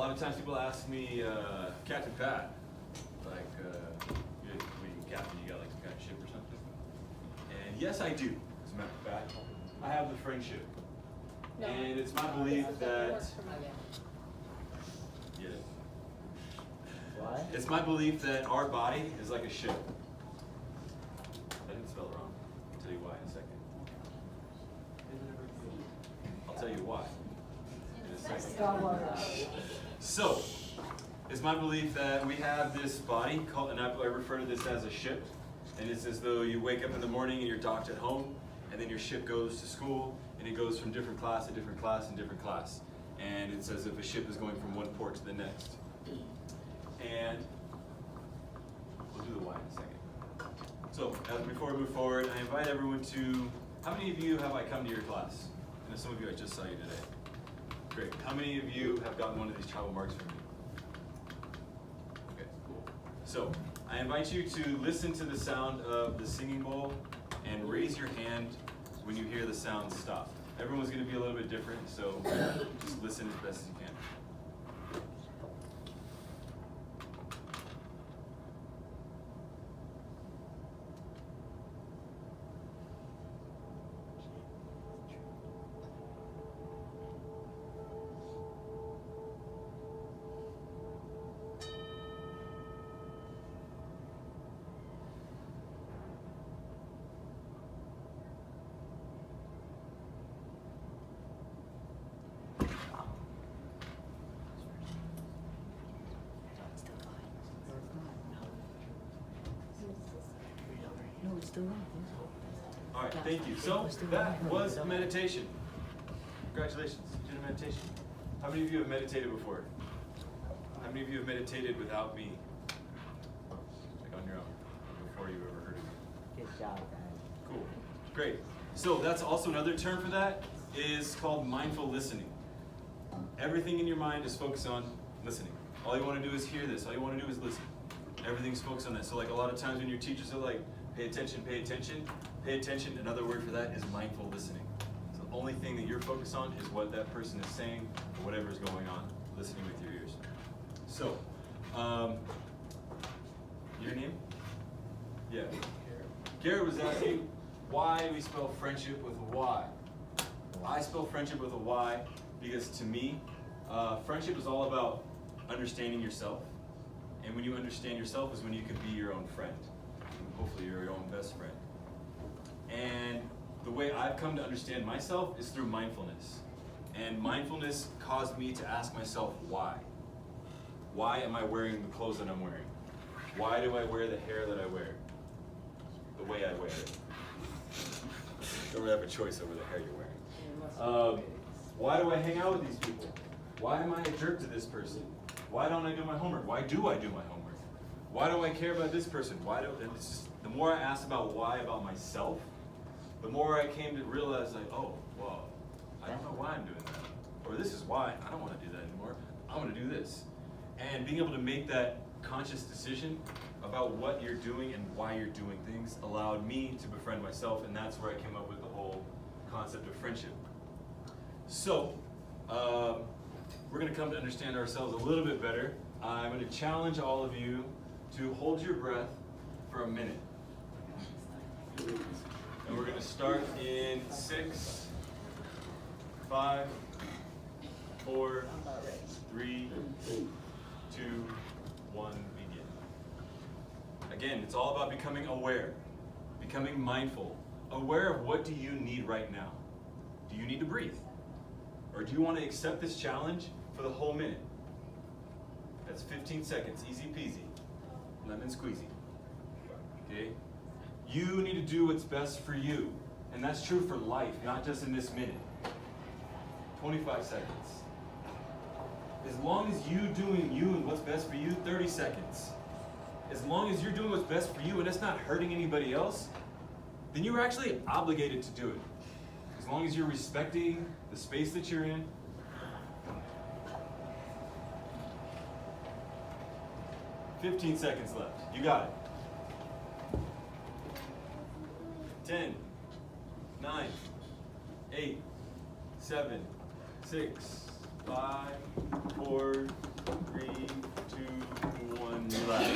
lot of times people ask me, Captain Pat, like, Captain, you got like some kind of ship or something? And yes, I do, as a matter of fact. I have the friendship. No. And it's my belief that, yeah. What? It's my belief that our body is like a ship. I didn't spell it wrong. I'll tell you why in a second. I'll tell you why in a second. So, it's my belief that we have this body called, and I refer to this as a ship. And it's as though you wake up in the morning and you're docked at home, and then your ship goes to school, and it goes from different class to different class and different class. And it's as if a ship is going from one port to the next. And we'll do the why in a second. So, before we move forward, I invite everyone to, how many of you have I come to your class? I know some of you I just saw you today. Great. How many of you have gotten one of these travel marks from me? Okay, cool. So, I invite you to listen to the sound of the singing bowl and raise your hand when you hear the sound stop. Everyone's going to be a little bit different, so just listen as best as you can. All right, thank you. So that was meditation. Congratulations, you did a meditation. How many of you have meditated before? How many of you have meditated without me? Like on your own, before you ever heard of me? Good job, guys. Cool, great. So that's also another term for that is called mindful listening. Everything in your mind is focused on listening. All you want to do is hear this. All you want to do is listen. Everything's focused on that. So like a lot of times when your teachers are like, pay attention, pay attention, pay attention. Another word for that is mindful listening. So the only thing that you're focused on is what that person is saying or whatever is going on, listening with your ears. So, your name? Yeah. Garrett was asking why we spell friendship with a Y. I spell friendship with a Y because to me, friendship is all about understanding yourself. And when you understand yourself is when you can be your own friend. Hopefully you're your own best friend. And the way I've come to understand myself is through mindfulness. And mindfulness caused me to ask myself why. Why am I wearing the clothes that I'm wearing? Why do I wear the hair that I wear? The way I wear it. You don't really have a choice over the hair you're wearing. Why do I hang out with these people? Why am I a jerk to this person? Why don't I do my homework? Why do I do my homework? Why do I care about this person? Why do? And it's just, the more I asked about why about myself, the more I came to realize like, oh, well, I don't know why I'm doing that. Or this is why I don't want to do that anymore. I want to do this. And being able to make that conscious decision about what you're doing and why you're doing things allowed me to befriend myself, and that's where I came up with the whole concept of friendship. So, we're going to come to understand ourselves a little bit better. I'm going to challenge all of you to hold your breath for a minute. And we're going to start in 6, 5, 4, 3, 2, 1, begin. Again, it's all about becoming aware, becoming mindful, aware of what do you need right now. Do you need to breathe? Or do you want to accept this challenge for the whole minute? That's 15 seconds, easy peasy, lemon squeezy. Okay? You need to do what's best for you. And that's true for life, not just in this minute. 25 seconds. As long as you doing you and what's best for you, 30 seconds. As long as you're doing what's best for you and it's not hurting anybody else, then you're actually obligated to do it. As long as you're respecting the space that you're in. 15 seconds left. You got it. 10, 9, 8, 7, 6, 5, 4, 3, 2, 1, relax.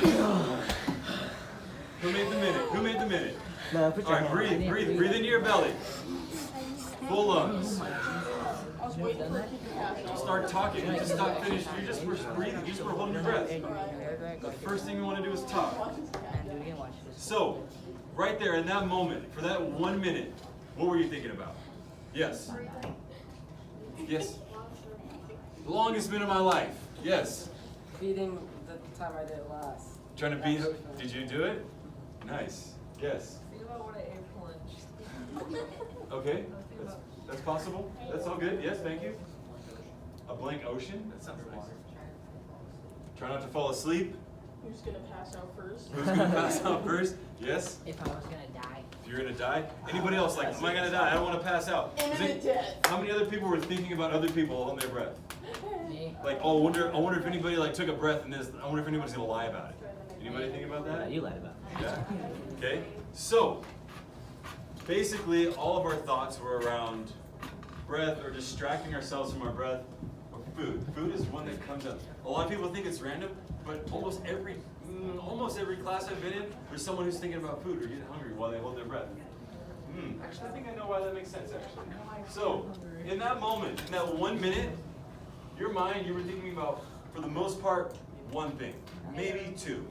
Who made the minute? Who made the minute? No, put your All right, hand. breathe, breathe, breathe into your belly. Full lungs. I was waiting for it to pass. Start talking. You just stop, finish. You just were breathing. You just were holding your breath. The first thing you want to do is talk. So, right there in that moment, for that 1 minute, what were you thinking about? Yes. Yes. The longest minute of my life. Yes. Beating the time I did last. Trying to beat. Did you do it? Nice. Yes. Think about what I ate for lunch. Okay. That's possible. That's all good. Yes, thank you. A blank ocean. That sounds nice. Try not to fall asleep. Who's gonna pass out first? Who's gonna pass out first? Yes. If I was gonna die. If you're gonna die. Anybody else like, am I gonna die? I don't want to pass out. Imminent death. How many other people were thinking about other people holding their breath? Me. Like, oh, I wonder if anybody like took a breath and this. I wonder if anybody's gonna lie about it. Anybody think about that? You lied about it. Yeah. Okay. So, basically, all of our thoughts were around breath or distracting ourselves from our breath or food. Food is one that comes up. A lot of people think it's random, but almost every class I've been in, there's someone who's thinking about food or getting hungry while they hold their breath. Actually, I think I know why that makes sense, actually. So, in that moment, in that 1 minute, your mind, you were thinking about, for the most part, one thing, maybe two.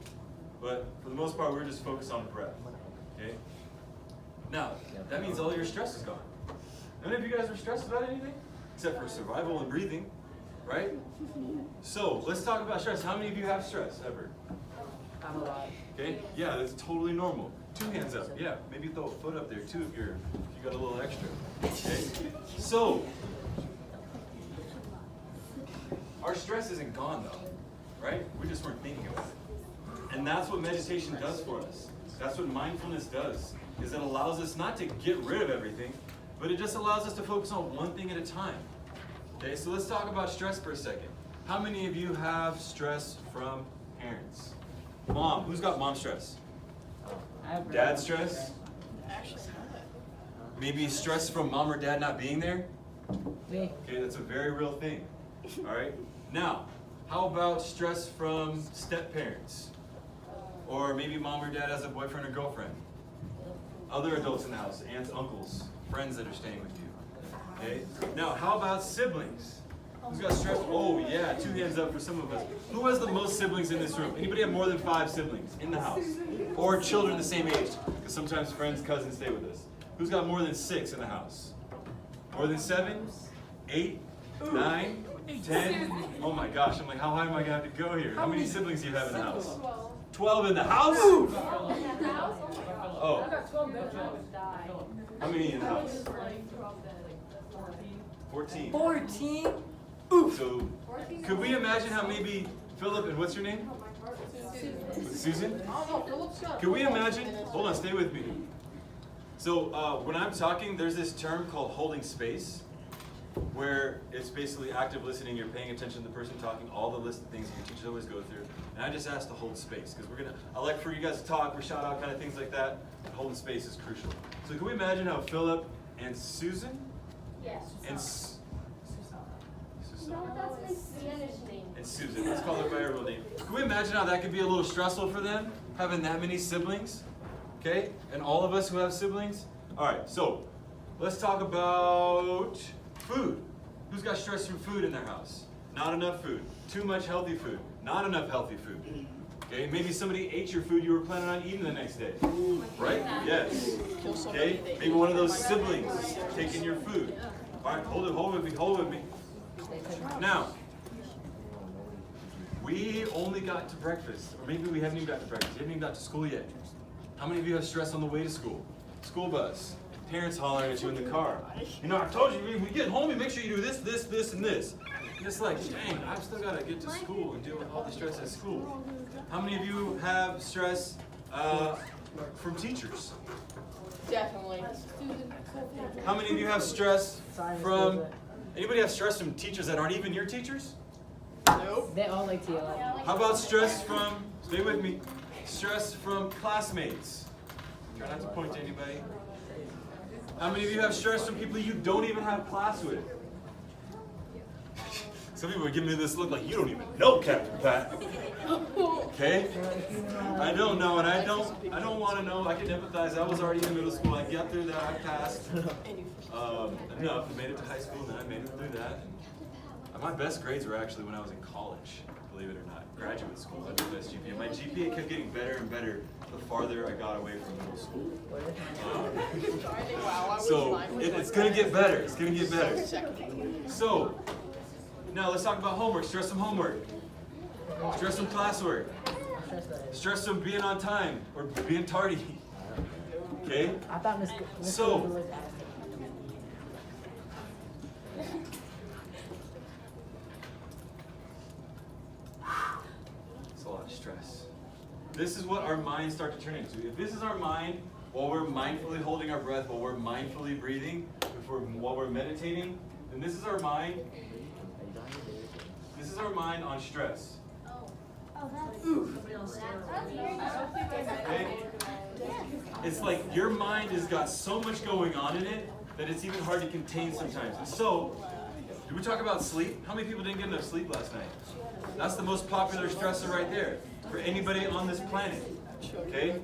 But for the most part, we were just focused on breath. Okay? Now, that means all your stress is gone. None of you guys are stressed about anything? Except for survival and breathing, right? So, let's talk about stress. How many of you have stress ever? I'm alive. Okay? Yeah, that's totally normal. 2 hands up. Yeah, maybe throw a foot up there too if you got a little extra. Okay? So, our stress isn't gone though, right? We just weren't thinking about it. And that's what meditation does for us. That's what mindfulness does, is it allows us not to get rid of everything, but it just allows us to focus on one thing at a time. Okay, so let's talk about stress for a second. How many of you have stress from parents? Mom, who's got mom stress? Dad stress? Actually, Maybe stress from mom or dad not being there? Me. Okay, that's a very real thing. All right? Now, how about stress from step-parents? Or maybe mom or dad has a boyfriend or girlfriend? Other adults in the house, aunts, uncles, friends that are staying with you. Okay? Now, how about siblings? Who's got stress? Oh, yeah, 2 hands up for some of us. Who has the most siblings in this room? Anybody have more than 5 siblings in the house? Or children the same age? Because sometimes friends, cousins stay with us. Who's got more than 6 in the house? More than 7? 8? 9? 10? Oh my gosh, I'm like, how high am I going to have to go here? How many siblings do you have in the house? 12 in the house? Oh. How many in the house? 14. 14? So, could we imagine how maybe Philip and what's your name? Susan? Could we imagine? Hold on, stay with me. So, when I'm talking, there's this term called holding space, where it's basically active listening. You're paying attention to the person talking, all the list of things that your teachers always go through. And I just asked to hold space, because I like for you guys to talk or shout out kind of things like that. And holding space is crucial. So, can we imagine how Philip and Susan? Yes. And No, that's my Spanish name. and Susan. Let's call her by her real name. Can we imagine how that could be a little stressful for them, having that many siblings? Okay? And all of us who have siblings? All right, so let's talk about food. Who's got stress from food in their house? Not enough food. Too much healthy food. Not enough healthy food. Okay? Maybe somebody ate your food you were planning on eating the next day. Right? Yes. Okay? Maybe one of those siblings is taking your food. All right, hold with me. Now, we only got to breakfast, or maybe we haven't even got to breakfast. We haven't even got to school yet. How many of you have stress on the way to school? School bus. Parents hollering at you in the car. You know, I told you, when we get home, you make sure you do this, this, this, and this. And it's like, dang, I've still got to get to school and deal with all the stress at school. How many of you have stress from teachers? Definitely. How many of you have stress from, anybody have stress from teachers that aren't even your teachers? Nope. They all like TLF. How about stress from, stay with me, stress from classmates? Try not to point to anybody. How many of you have stress from people you don't even have class with? Some people are giving me this look like you don't even know Captain Pat. Okay? I don't know, and I don't want to know. I can empathize. I was already in middle school. I got through that. I passed enough. I made it to high school, and then I made it through that. And my best grades were actually when I was in college, believe it or not. Graduate school, I had the best GPA. My GPA kept getting better and better the farther I got away from middle school. So it's going to get better. It's going to get better. So now let's talk about homework. Stress some homework. Stress some classwork. Stress some being on time or being tardy. Okay? I thought Miss So- was asking. It's a lot of stress. This is what our minds start to turn into. If this is our mind while we're mindfully holding our breath, while we're mindfully breathing, while we're meditating, then this is our mind. This is our mind on stress. Okay? It's like your mind has got so much going on in it that it's even hard to contain sometimes. And so, did we talk about sleep? How many people didn't get enough sleep last night? That's the most popular stressor right there for anybody on this planet. Okay?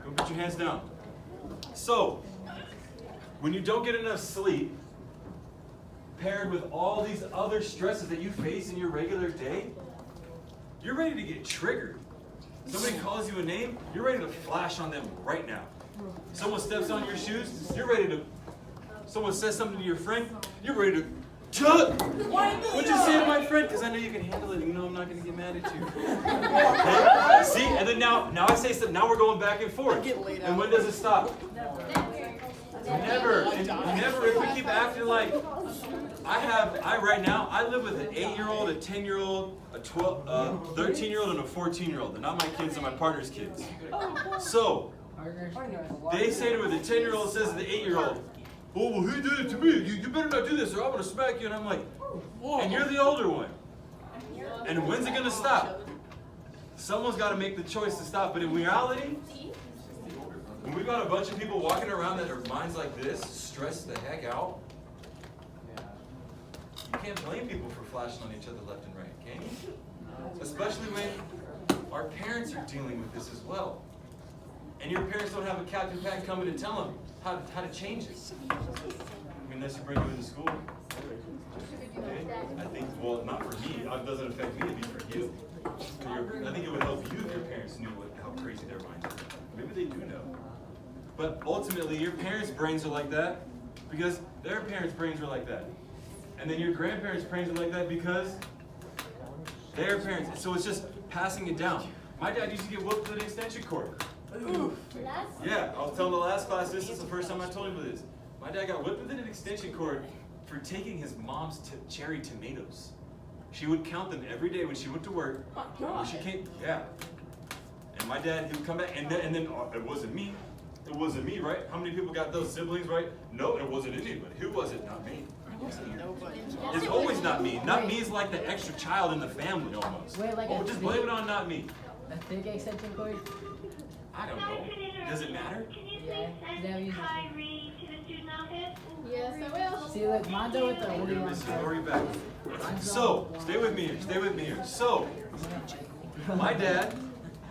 Go put your hands down. So, when you don't get enough sleep, paired with all these other stresses that you face in your regular day, you're ready to get triggered. Somebody calls you a name, you're ready to flash on them right now. Someone steps on your shoes, you're ready to. Someone says something to your friend, you're ready to. What'd you say to my friend? Because I know you can handle it, and you know I'm not going to get mad at you. Okay? See, and then now I say something. Now we're going back and forth. And when does it stop? Never. And never. If we keep acting like right now I live with an 8-year-old, a 10-year-old, a 13-year-old, and a 14-year-old. They're not my kids, they're my partner's kids. So they say to her, the 10-year-old says to the 8-year-old, "Oh, well, who did it to me? You better not do this, or I'm gonna smack you." And I'm like, and you're the older one. And when's it gonna stop? Someone's got to make the choice to stop. But in reality, when we've got a bunch of people walking around that are minds like this, stressed the heck out, you can't blame people for flashing on each other left and right, can you? Especially when our parents are dealing with this as well. And your parents don't have a Captain Pat coming and tell them how to change it. I mean, unless you bring you into school. Okay? I think, well, not for me. It doesn't affect me. It'd be for you. I think it would help you if your parents knew how crazy their minds are. Maybe they do know. But ultimately, your parents' brains are like that because their parents' brains were like that. And then your grandparents' brains are like that because their parents. So it's just passing it down. My dad used to get whooped with an extension cord. Yeah, I was telling the last class, this is the first time I told him this. My dad got whipped with an extension cord for taking his mom's cherry tomatoes. She would count them every day when she went to work. When she came, yeah. And my dad, he would come back, and then it wasn't me. It wasn't me, right? How many people got those siblings, right? No, it wasn't anybody. Who was it? Not me. It's always not me. Not me is like the extra child in the family almost. Wait, like just blame it on not me. A thick extension cord? I don't know. Does it matter? Yeah. That uses Yes, I will. See, look, mine's over with the We're hoodie gonna on. miss you. I'll be back. So, stay with me here. Stay with me here. So, my dad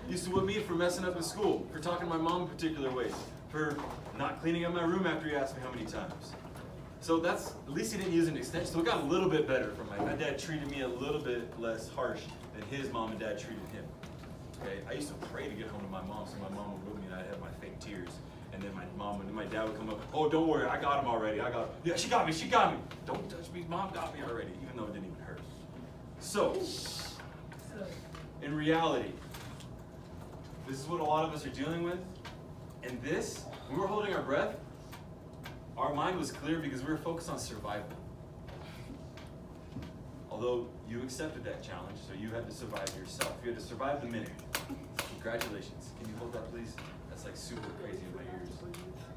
used to whip me for messing up in school, for talking to my mom in particular ways, for not cleaning up my room after he asked me how many times. So that's, at least he didn't use an extension. So it got a little bit better for my dad treated me a little bit less harsh than his mom and dad treated him. Okay, I used to pray to get home to my mom, so my mom would whip me and I'd have my fake tears. And then my dad would come up, "Oh, don't worry, I got him already. I got him. Yeah, she got me. Don't touch me, Mom got me already," even though it didn't even hurt. So, in reality, this is what a lot of us are dealing with. And this, when we were holding our breath, our mind was clear because we were focused on survival. Although you accepted that challenge, so you had to survive yourself. You had to survive the minute. Congratulations. Can you hold that, please? That's like super crazy in my ears.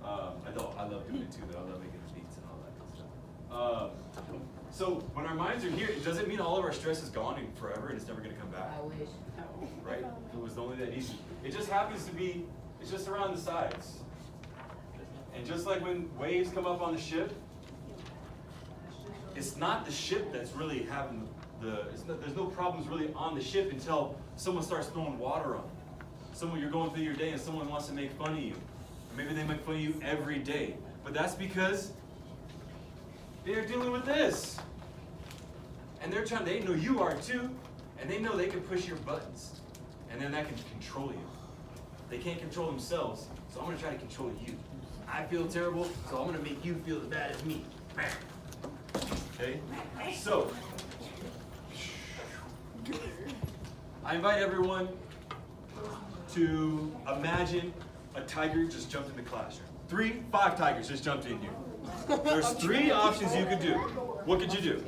I love doing it too, though. I love making the beats and all that good stuff. So when our minds are here, it doesn't mean all of our stress is gone and forever and it's never going to come back. I wish. Right? If it was only that easy. It just happens to be, it's just around the sides. And just like when waves come up on the ship, it's not the ship that's really having there's no problems really on the ship until someone starts throwing water on you. You're going through your day and someone wants to make fun of you. Maybe they make fun of you every day. But that's because they're dealing with this. And they know you are too, and they know they can push your buttons. And then that can control you. They can't control themselves, so I'm gonna try to control you. I feel terrible, so I'm gonna make you feel as bad as me. Okay? So, I invite everyone to imagine a tiger just jumped in the classroom. 5 tigers just jumped in here. There's 3 options you could do. What could you do?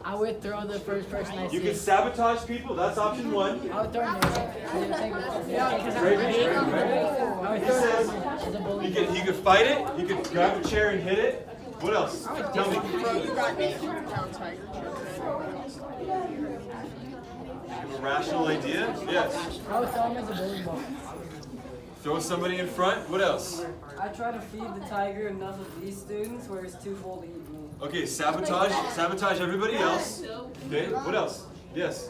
I would throw the first person I see. You can sabotage people, that's option 1. I would throw You could fight it, you could grab a chair and hit it. What else? Tell me. You got me. Down tiger. You have a rational idea? Yes. I would throw him as a bowling ball. Throw somebody in front. What else? I try to feed the tiger enough of these students where it's too full to eat me. Okay, sabotage everybody else. Okay, what else? Yes.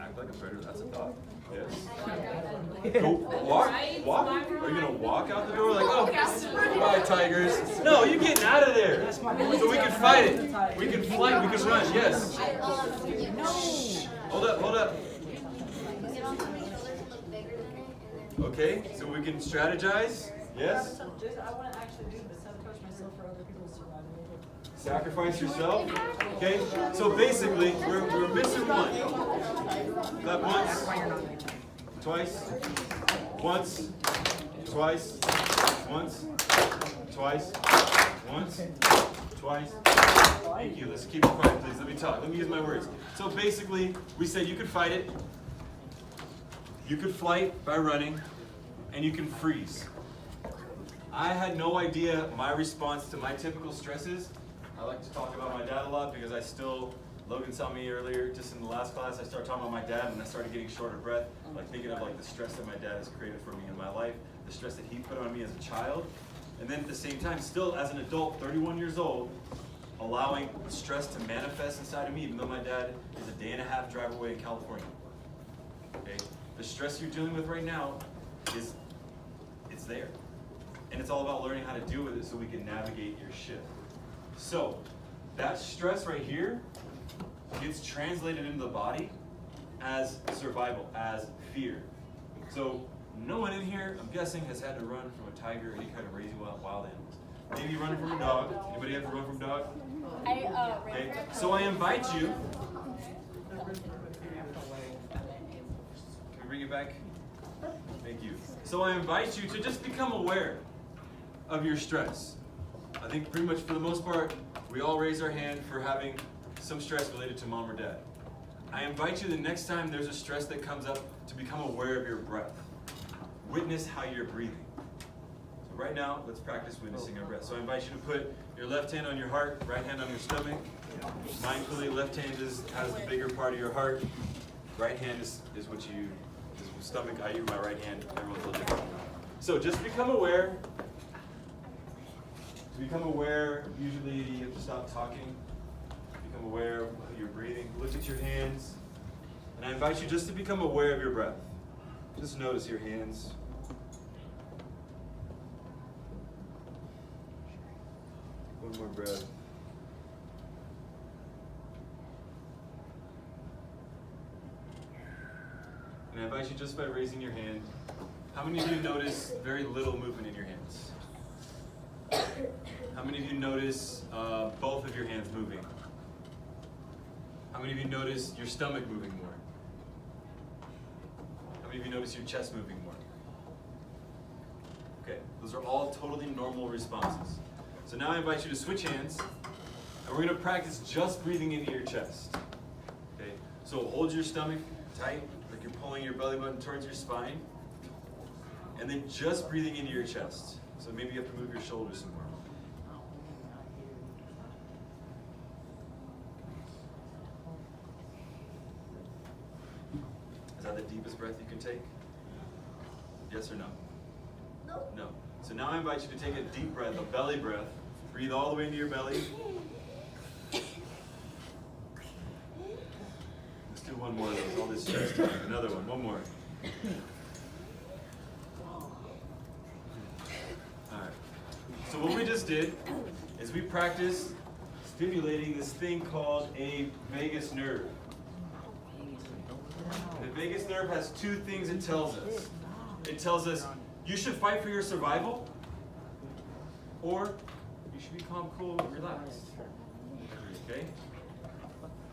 Act like a predator, that's a thought. Yes. Go walk? Are you gonna walk out the door like, oh, bye tigers? No, you're getting out of there. So we can fight it. We can flight, we can run, yes. Shh. Hold up. Okay, so we can strategize. Yes? I want to actually do this. Sabotage myself for other people's survival. Sacrifice yourself. Okay, so basically, we're missing one. Clap once, twice, once, twice, once, twice, once, twice. Thank you. Let's keep it quiet, please. Let me talk. Let me use my words. So basically, we said you could fight it, you could flight by running, and you can freeze. I had no idea my response to my typical stresses. I like to talk about my dad a lot because Logan saw me earlier, just in the last class, I started talking about my dad and I started getting short of breath, like thinking of like the stress that my dad has created for me in my life, the stress that he put on me as a child, and then at the same time, still as an adult, 31 years old, allowing stress to manifest inside of me, even though my dad is a 1.5-day drive away in California. Okay? The stress you're dealing with right now it's there. And it's all about learning how to deal with it so we can navigate your shift. So, that stress right here gets translated into the body as survival, as fear. So, no one in here, I'm guessing, has had to run from a tiger or any kind of crazy wild animals. Maybe running from a dog. Anybody have to run from a dog? Okay. So I invite you. Can we bring it back? Thank you. So I invite you to just become aware of your stress. I think pretty much for the most part, we all raise our hand for having some stress related to mom or dad. I invite you the next time there's a stress that comes up to become aware of your breath. Witness how you're breathing. So right now, let's practice witnessing our breath. So I invite you to put your left hand on your heart, right hand on your stomach. Mindfully, left hand has the bigger part of your heart. Right hand is stomach, I use my right hand, everyone's a little different. So just become aware. To become aware, usually you have to stop talking. Become aware of your breathing. Look at your hands. And I invite you just to become aware of your breath. Just notice your hands. One more breath. And I invite you just by raising your hand. How many of you notice very little movement in your hands? How many of you notice both of your hands moving? How many of you notice your stomach moving more? How many of you notice your chest moving more? Okay, those are all totally normal responses. So now I invite you to switch hands, and we're going to practice just breathing into your chest. Okay, so hold your stomach tight, like you're pulling your belly button towards your spine, and then just breathing into your chest. So maybe you have to move your shoulders some more. Is that the deepest breath you can take? Yes or no? No. No. So now I invite you to take a deep breath, a belly breath. Breathe all the way into your belly. one more of those. All this stress. Another one more. Alright. So what we just did is we practiced stimulating this thing called a vagus nerve. The vagus nerve has two things it tells us. It tells us you should fight for your survival, or you should be calm, cool, and relaxed. Okay?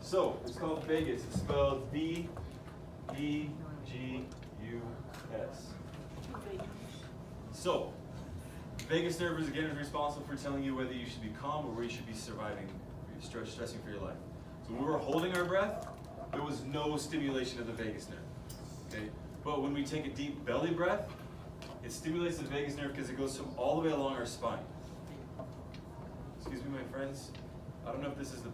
So, it's called vagus. It's spelled V-E-G-U-S. So, vagus nerve is again responsible for telling you whether you should be calm or whether you should be surviving, stressing for your life. So when we were holding our breath, there was no stimulation of the vagus nerve. Okay? But when we take a deep belly breath, it stimulates the vagus nerve because it goes all the way along our spine. Excuse me, my friends. I don't know if this is the